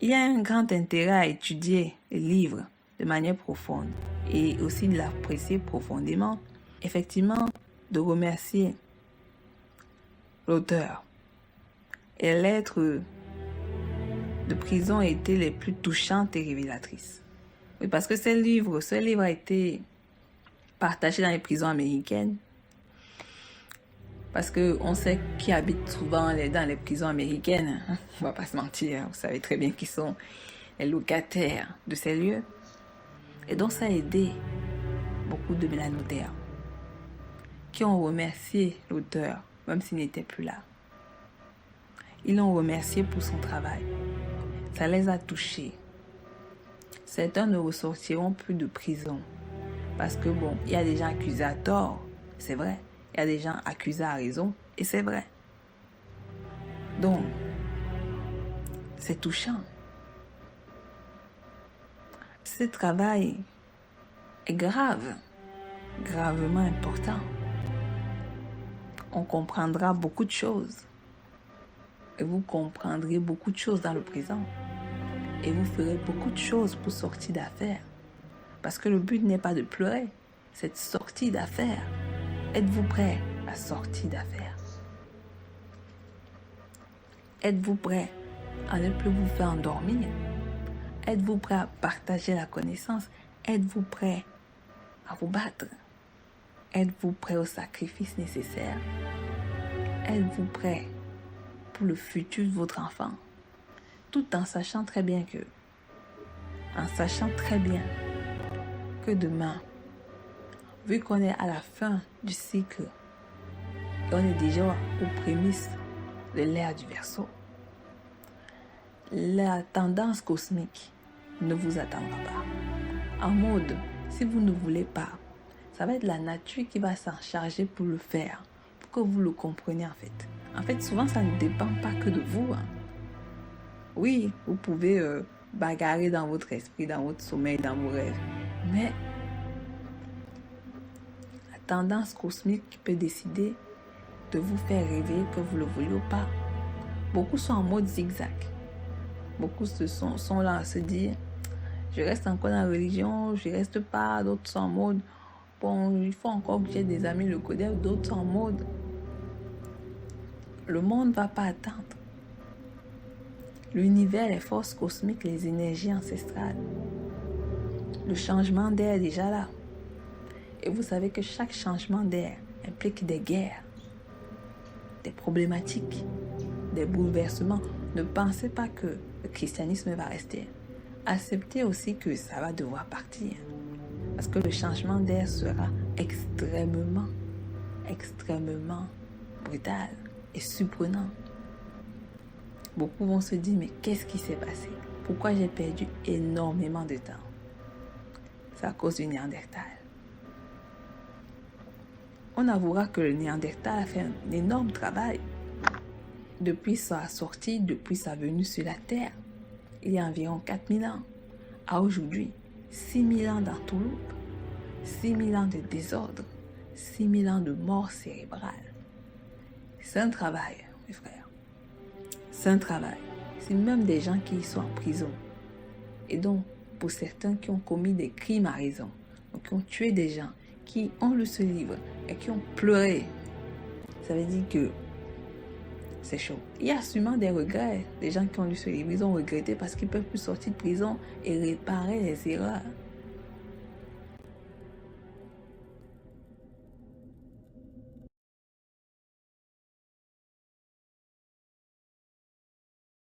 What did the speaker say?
Il y a un grand intérêt à étudier le livre de manière profonde et aussi de l'apprécier profondément. Effectivement, de remercier l'auteur. Et les lettres de prison étaient les plus touchantes et révélatrices. Oui, parce que ce livre a été partagé dans les prisons américaines. Parce qu'on sait qui habite souvent dans les prisons américaines. On va pas se mentir, vous savez très bien qui sont les locataires de ces lieux. Et donc ça a aidé beaucoup de mélanotaires qui ont remercié l'auteur, même s'il n'était plus là. Ils l'ont remercié pour son travail. Ça les a touchés. Certains ne ressortiront plus de prison. Parce que bon, il y a des gens accusés à tort, c'est vrai. Il y a des gens accusés à raison, et c'est vrai. Donc, c'est touchant. Ce travail est grave, gravement important. On comprendra beaucoup de choses. Et vous comprendrez beaucoup de choses dans le présent. Et vous ferez beaucoup de choses pour sortir d'affaires. Parce que le but n'est pas de pleurer, c'est de sortir d'affaires. Êtes-vous prêt à sortir d'affaires? Êtes-vous prêt à ne plus vous faire endormir? Êtes-vous prêt à partager la connaissance? Êtes-vous prêt à vous battre? Êtes-vous prêt au sacrifice nécessaire? Êtes-vous prêt pour le futur de votre enfant? Tout en sachant très bien que demain, vu qu'on est à la fin du cycle et on est déjà aux prémices de l'ère du Verseau, la tendance cosmique ne vous attendra pas. En mode, si vous ne voulez pas, ça va être la nature qui va s'en charger pour le faire, pour que vous le compreniez en fait. En fait, souvent, ça ne dépend pas que de vous. Oui, vous pouvez bagarrer dans votre esprit, dans votre sommeil, dans vos rêves. Mais la tendance cosmique peut décider de vous faire rêver que vous le voulez ou pas. Beaucoup sont en mode zigzag. Beaucoup sont là à se dire, je reste encore dans la religion, je reste pas. D'autres sont en mode, bon, il faut encore que j'ai des amis le coder. D'autres sont en mode, le monde ne va pas attendre. L'univers, les forces cosmiques, les énergies ancestrales. Le changement d'air est déjà là. Et vous savez que chaque changement d'air implique des guerres, des problématiques, des bouleversements. Ne pensez pas que le christianisme va rester. Acceptez aussi que ça va devoir partir. Parce que le changement d'air sera extrêmement brutal et surprenant. Beaucoup vont se dire, mais qu'est-ce qui s'est passé? Pourquoi j'ai perdu énormément de temps? C'est à cause du Néandertal. On avouera que le Néandertal a fait un énorme travail. Depuis sa sortie, depuis sa venue sur la Terre, il y a environ 4000 ans, à aujourd'hui, 6000 ans d'entourloupe, 6000 ans de désordre, 6000 ans de mort cérébrale. C'est un travail, mes frères. C'est un travail. C'est même des gens qui sont en prison. Et donc, pour certains qui ont commis des crimes à raison, donc qui ont tué des gens, qui ont lu ce livre et qui ont pleuré, ça veut dire que c'est chaud. Il y a sûrement des regrets. Des gens qui ont lu ce livre, ils ont regretté parce qu'ils ne peuvent plus sortir de prison et réparer les erreurs.